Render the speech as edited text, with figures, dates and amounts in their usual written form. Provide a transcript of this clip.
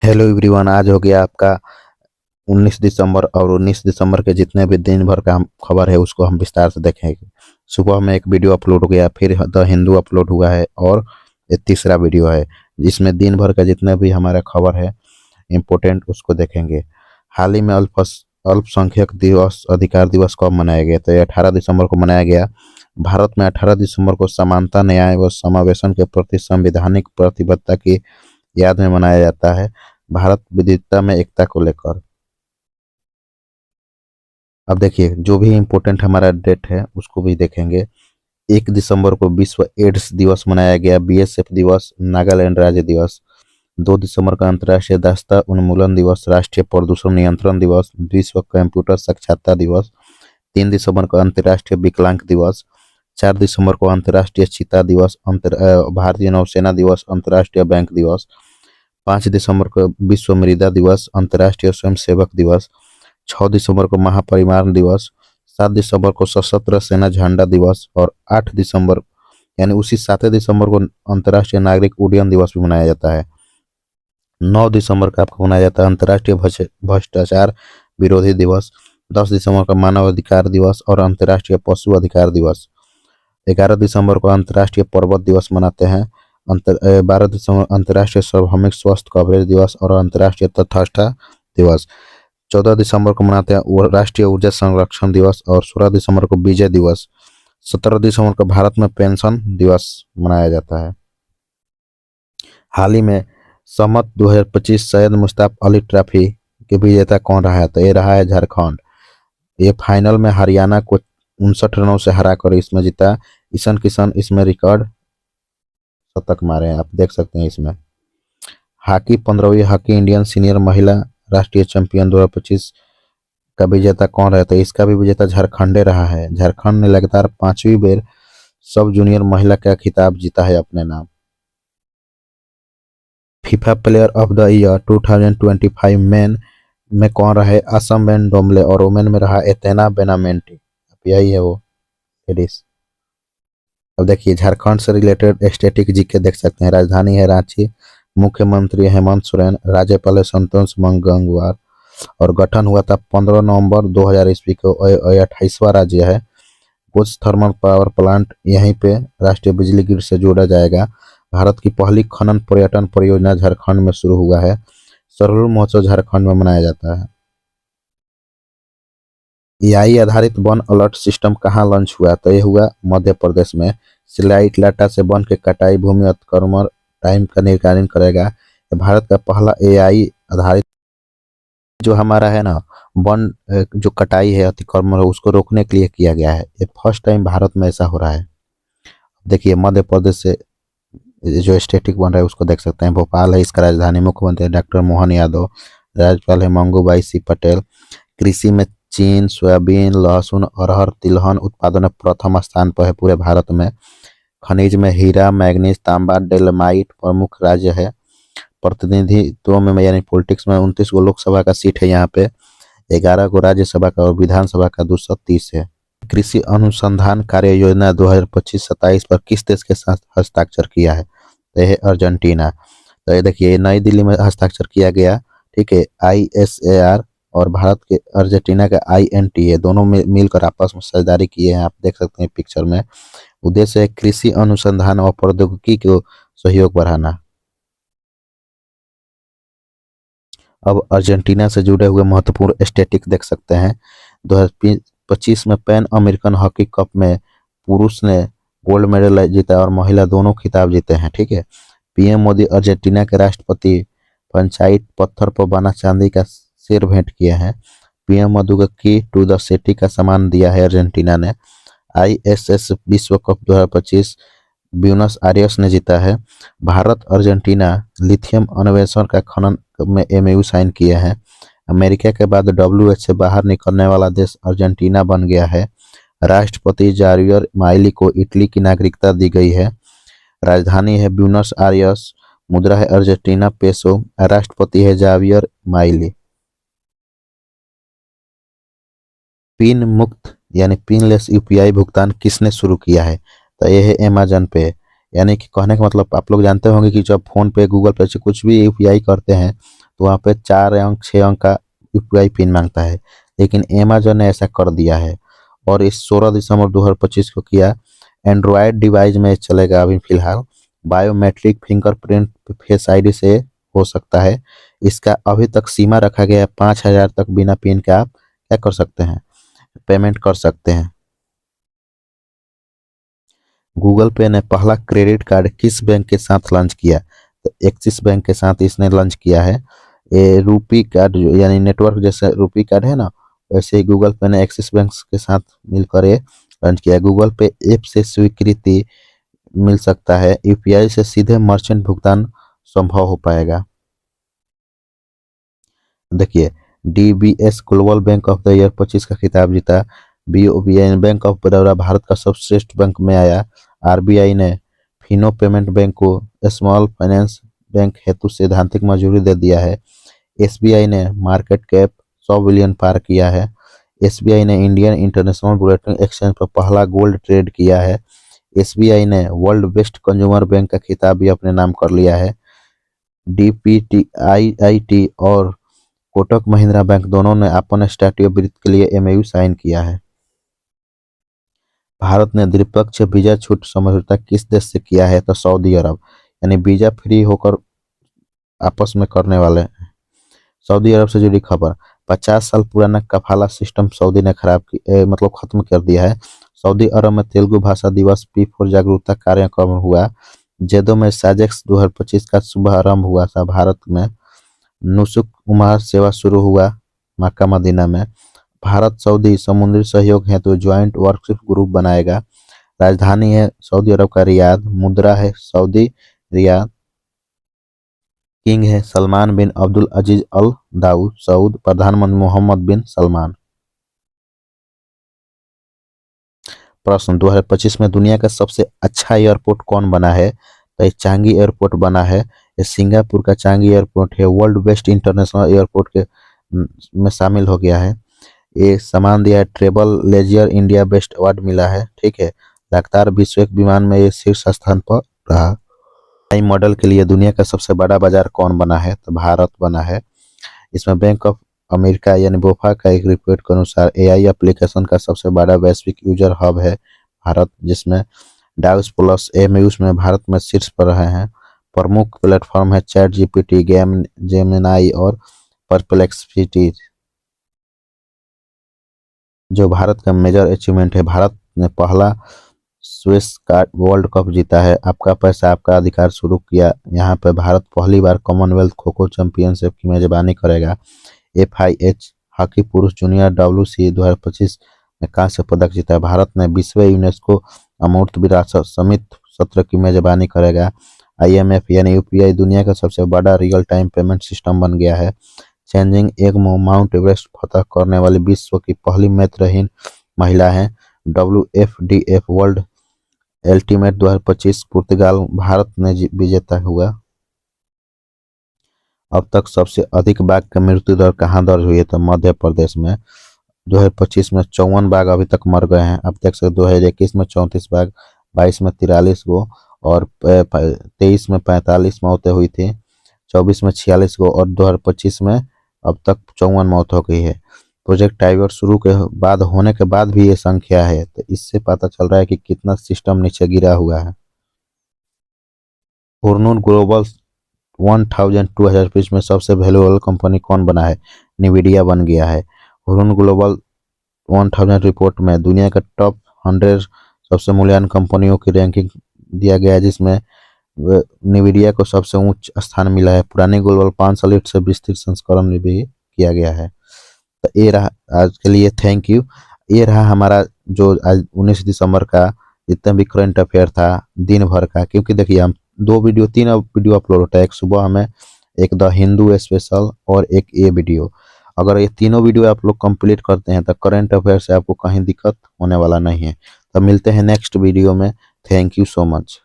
Hello everyone. आज हो गया आपका 19 दिसंबर और 19 दिसंबर के जितने भी दिन भर का खबर है उसको हम विस्तार से देखेंगे। सुबह में एक वीडियो अपलोड हो गया, फिर द हिंदू अपलोड हुआ है और ये तीसरा वीडियो है जिसमें दिन भर का जितने भी हमारा खबर है इम्पोर्टेंट उसको देखेंगे। हाल ही में अल्पसंख्यक दिवस अधिकार दिवस कब मनाया गया? तो ये 18 दिसंबर को मनाया गया। भारत में 18 दिसंबर को समानता, न्याय व समावेशन के प्रति संवैधानिक प्रतिबद्धता की याद में मनाया जाता है। भारत विविधता में एकता को लेकर। अब देखिए जो भी इम्पोर्टेंट हमारा डेट है उसको भी देखेंगे। 1 दिसंबर को विश्व एड्स दिवस मनाया गया, बीएसएफ दिवस, नागालैंड राज्य दिवस। 2 दिसंबर का अंतर्राष्ट्रीय दस्ता उन्मूलन दिवस, राष्ट्रीय प्रदूषण नियंत्रण दिवस, विश्व कंप्यूटर साक्षरता दिवस। 3 दिसंबर को अंतर्राष्ट्रीय विकलांग दिवस। 4 दिसंबर को अंतर्राष्ट्रीय चीता दिवस, भारतीय नौसेना दिवस, अंतर्राष्ट्रीय बैंक दिवस। 5 दिसंबर को विश्व मृदा दिवस, अंतर्राष्ट्रीय स्वयंसेवक दिवस। 6 दिसंबर को महापरिनिर्वाण दिवस। 7 दिसंबर को सशस्त्र सेना झंडा दिवस और 8 दिसंबर यानी उसी 7 दिसंबर को अंतर्राष्ट्रीय नागरिक उड्डयन दिवस भी मनाया जाता है। 9 दिसंबर का आपको मनाया जाता है अंतर्राष्ट्रीय भ्रष्टाचार विरोधी दिवस। 10 दिसंबर का मानव अधिकार दिवस और अंतर्राष्ट्रीय पशु अधिकार दिवस। 11 दिसंबर को अंतर्राष्ट्रीय पर्वत दिवस मनाते हैं। 12 दिसंबर अंतर्राष्ट्रीय सार्वभौमिक स्वास्थ्य कवरेज दिवस और अंतर्राष्ट्रीय तटस्थता दिवस। 14 दिसंबर को मनाते हैं राष्ट्रीय ऊर्जा संरक्षण दिवस और 16 दिसंबर को विजय दिवस। 17 दिसंबर को भारत में पेंशन दिवस मनाया जाता है। हाल ही में सम्मत 2025 सैयद मुश्ताक अली ट्रॉफी के विजेता कौन रहा है? तो ये रहा है झारखंड। ये फाइनल में हरियाणा को 59 रनों से हरा कर इसमें जीता। ईशान किशन इसमें रिकॉर्ड शतक मारे हैं, आप देख सकते हैं इसमें। हॉकी 15वीं हॉकी इंडियन सीनियर महिला राष्ट्रीय चैंपियन 2025 का विजेता कौन रहा? तो इसका भी विजेता झारखंडे रहा है। झारखंड ने लगातार 5वीं बार सब जूनियर महिला का खिताब जीता है अपने नाम। FIFA player of the year 2025 main में कौन रहे? असम बेन डोमले। और वुमेन में रहा एथेना बेनामेंटी। यही है वो लेडीज। अब देखिए झारखंड से रिलेटेड स्टैटिक जीके देख सकते हैं। राजधानी है रांची, मुख्यमंत्री हेमंत सोरेन, राज्यपाल है संतोष गंगवार और गठन हुआ था 15 नवंबर 2000 ईस्वी को। 28वां राज्य है। कुछ थर्मल पावर प्लांट यहीं पे राष्ट्रीय बिजली ग्रिड से जोड़ा जाएगा। भारत की पहली खनन पर्यटन परियोजना झारखंड में शुरू हुआ है। सरहुल महोत्सव झारखंड में मनाया जाता है। एआई आधारित वन अलर्ट सिस्टम कहाँ लॉन्च हुआ? तो ये हुआ मध्य प्रदेश में। स्लाइट डाटा से वन के कटाई, भूमि अतिक्रमण टाइम का निर्धारण करेगा। ये भारत का पहला एआई आधारित जो हमारा है ना वन जो कटाई है अतिक्रमण है उसको रोकने के लिए किया गया है। ये फर्स्ट टाइम भारत में ऐसा हो रहा है। देखिए मध्य प्रदेश से जो स्टेटिक बन रहा है उसको देख सकते हैं। भोपाल है इसका राजधानी, मुख्यमंत्री डॉक्टर मोहन यादव, राज्यपाल है मंगूबाई सी पटेल। कृषि में चीन सोयाबीन, लहसुन, अरहर, तिलहन उत्पादन में प्रथम स्थान पर है पूरे भारत में। खनिज में हीरा, मैग्नीज, तांबा, डेलमाइट प्रमुख राज्य है। प्रतिनिधित्व में यानी पॉलिटिक्स में 29 गो लोकसभा का सीट है यहाँ पे, 11 गो राज्यसभा का और विधानसभा का 230 है। कृषि अनुसंधान कार्य योजना 2025-27 पर किस देश के साथ हस्ताक्षर किया है? तो यह अर्जेंटीना। तो ये देखिए नई दिल्ली में हस्ताक्षर किया गया, ठीक है। ISAR और भारत के अर्जेंटीना का INTA दोनों में मिलकर आपस में साझेदारी किए हैं, आप देख सकते हैं पिक्चर में। उद्देश्य है कृषि अनुसंधान और प्रौद्योगिकी को सहयोग बढ़ाना। अब अर्जेंटीना से जुड़े हुए महत्वपूर्ण स्टैटिक देख सकते हैं। 2025 में पैन अमेरिकन हॉकी कप में पुरुष ने गोल्ड मेडल जीता और महिला दोनों खिताब जीते हैं, ठीक है। पीएम मोदी अर्जेंटीना के राष्ट्रपति पंचायत पत्थर पर बना चांदी का सिर भेंट किया है। पीएम मोदी को की टू द सिटी का सम्मान दिया है अर्जेंटीना ने। ISS विश्व कप 2025 ब्यूनस आयर्स ने जीता है। भारत अर्जेंटीना लिथियम अन्वेषण का खनन में MOU साइन किया है। अमेरिका के बाद WHO से बाहर निकलने वाला देश अर्जेंटीना बन गया है। राष्ट्रपति जावियर माइली को इटली की नागरिकता दी गई है। राजधानी है ब्यूनस आयर्स, मुद्रा है अर्जेंटीना पेसो, राष्ट्रपति है जावियर माइली। पिन मुक्त यानी पिनलेस UPI भुगतान किसने शुरू किया है? तो ये है अमेजन पे। यानी कि कहने का मतलब आप लोग जानते होंगे कि जब फोन पे, गूगल पे से कुछ भी UPI करते हैं तो वहाँ पे 4 अंक 6 अंक का यूपीआई पिन मांगता है, लेकिन अमेजन ने ऐसा कर दिया है और इस 16 दिसंबर 2025 को किया। एंड्रॉयड डिवाइस में चलेगा अभी फिलहाल। बायोमेट्रिक फिंगरप्रिंट फेस आईडी से हो सकता है। इसका अभी तक सीमा रखा गया है 5,000 तक बिना पिन के आप क्या कर सकते हैं, पेमेंट कर सकते हैं। गूगल पे ने पहला क्रेडिट कार्ड किस बैंक के साथ लॉन्च किया? तो एक्सिस बैंक के साथ इसने लॉन्च किया है। ये रूपी कार्ड यानी नेटवर्क जैसे रूपी कार्ड है ना, वैसे ही गूगल पे ने एक्सिस बैंक के साथ मिलकर ये लॉन्च किया है। गूगल पे ऐप से स्वीकृति मिल सकता है, यूपीआई से सीधे मर्चेंट भुगतान संभव हो पाएगा। देखिए, DBS global bank of the year 25 का खिताब जीता। BOB bank of Baroda Bharat का सर्वश्रेष्ठ बैंक में आया। आरबीआई ने फिनो पेमेंट बैंक को स्मॉल फाइनेंस बैंक हेतु सैद्धांतिक मंजूरी दे दिया है। एसबीआई ने मार्केट कैप 100 बिलियन पार किया है। एसबीआई ने इंडियन इंटरनेशनल बुलेटिन एक्सचेंज पर पहला गोल्ड ट्रेड किया है। एसबीआई ने वर्ल्ड बेस्ट कंज्यूमर बैंक का खिताब भी अपने नाम कर लिया है। डीपीटीआईआईटी और कोटक महिंद्रा बैंक दोनों ने अपन स्टैट्यू वृत्त के लिए एमओयू साइन किया है। भारत ने द्विपक्षीय वीजा छूट समझौता किस देश से किया है? तो सऊदी अरब, यानी वीजा फ्री होकर आपस में करने वाले हैं। सऊदी अरब से जुड़ी खबर, 50 साल पुराना कफाला सिस्टम सऊदी ने मतलब खत्म कर दिया है। सऊदी अरब में तेलुगु भाषा दिवस P4 जागरूकता कार्यक्रम हुआ। जेदो में साजेक्स 2025 का शुभारंभ हुआ था। भारत में नुसुक उमार सेवा शुरू हुआ मक्का मदीना में। भारत सऊदी समुद्री सहयोग हेतु ज्वाइंट वर्कशिप ग्रुप बनाएगा। राजधानी है सऊदी अरब का रियाद। मुद्रा है सऊदी रियाद। किंग है सलमान बिन अब्दुल अजीज अल दाऊद सऊद। प्रधानमंत्री मोहम्मद बिन सलमान। प्रश्न, 2025 में दुनिया का सबसे अच्छा एयरपोर्ट कौन बना है? तो ये चांगी एयरपोर्ट बना है। ये सिंगापुर का चांगी एयरपोर्ट है। वर्ल्ड बेस्ट इंटरनेशनल एयरपोर्ट के में शामिल हो गया है। ये सामान दिया है travel leisure India best award मिला है। ठीक है, लगातार विश्व एक विमान में ये शीर्ष स्थान पर रहा। आई मॉडल के लिए दुनिया का सबसे बड़ा बाजार कौन बना है? तो भारत बना है। इसमें बैंक ऑफ अमेरिका यानी बोफा का एक रिपोर्ट के अनुसार एआई एप्लीकेशन का सबसे बड़ा वैश्विक यूजर हब है भारत, जिसमें डाउस प्लस एमयूज में भारत में शीर्ष पर रहे हैं। प्रमुख प्लेटफॉर्म है चैट जीपीटी, गेम जेमिनाई और परप्लेक्सिटी। जो भारत का मेजर अचीवमेंट है, भारत ने पहला स्विस कार्ड वर्ल्ड कप जीता है। आपका पैसा आपका अधिकार शुरू किया। यहाँ पे भारत पहली बार कॉमनवेल्थ खो खो चैंपियनशिप की मेजबानी करेगा। FIH हॉकी पुरुष जूनियर WC 2025 में कांस्य पदक जीता है। भारत ने विश्व यूनेस्को अमूर्त विरासत समिट सत्र की मेजबानी करेगा। IMF यानी यूपीआई दुनिया का सबसे बड़ा रियल टाइम पेमेंट सिस्टम बन गया है। चेंजिंग एगमो माउंट एवरेस्ट फतह करने वाली विश्व की पहली नेत्रहीन महिला है। WFDF वर्ल्ड अल्टीमेट 2025 पुर्तगाल भारत ने विजेता हुआ। अब तक सबसे अधिक बाघ का मृत्यु दर कहाँ दर्ज हुई है? तो मध्य प्रदेश में। 2025 में 54 बाघ अभी तक मर गए हैं। अब तक से 2021 में 34 बाघ, 22 में 43 गो और 23 में 45 मौतें हुई थी, 24 में 46 गो और 2025 में अब तक 54 मौत हो गई है। प्रोजेक्ट टाइगर शुरू के बाद होने के बाद भी ये संख्या है, तो इससे पता चल रहा है कि कितना सिस्टम नीचे गिरा हुआ है। हुरनूर ग्लोबल 1000 2020 में सबसे वैल्यूएबल कंपनी कौन बना है? निविडिया बन गया है। हुरनूर ग्लोबल 1000 रिपोर्ट में दुनिया के टॉप 100 सबसे मूल्यवान कंपनियों की रैंकिंग दिया गया है, जिसमें निविडिया को सबसे उच्च स्थान मिला है। पुरानी ग्लोबल 500 लीड से विस्तृत संस्करण में भी किया गया है। तो ये रहा आज के लिए, थैंक यू। ये रहा हमारा जो आज 19 दिसंबर का जितना भी करंट अफेयर था दिन भर का, क्योंकि देखिए हम 3 वीडियो अपलोड होता है। एक सुबह हमें, एक द हिंदू स्पेशल और एक ये वीडियो। अगर ये तीनों वीडियो आप लोग कंप्लीट करते हैं तो करंट अफेयर से आपको कहीं दिक्कत होने वाला नहीं है। तो मिलते हैं नेक्स्ट वीडियो में। Thank you so much.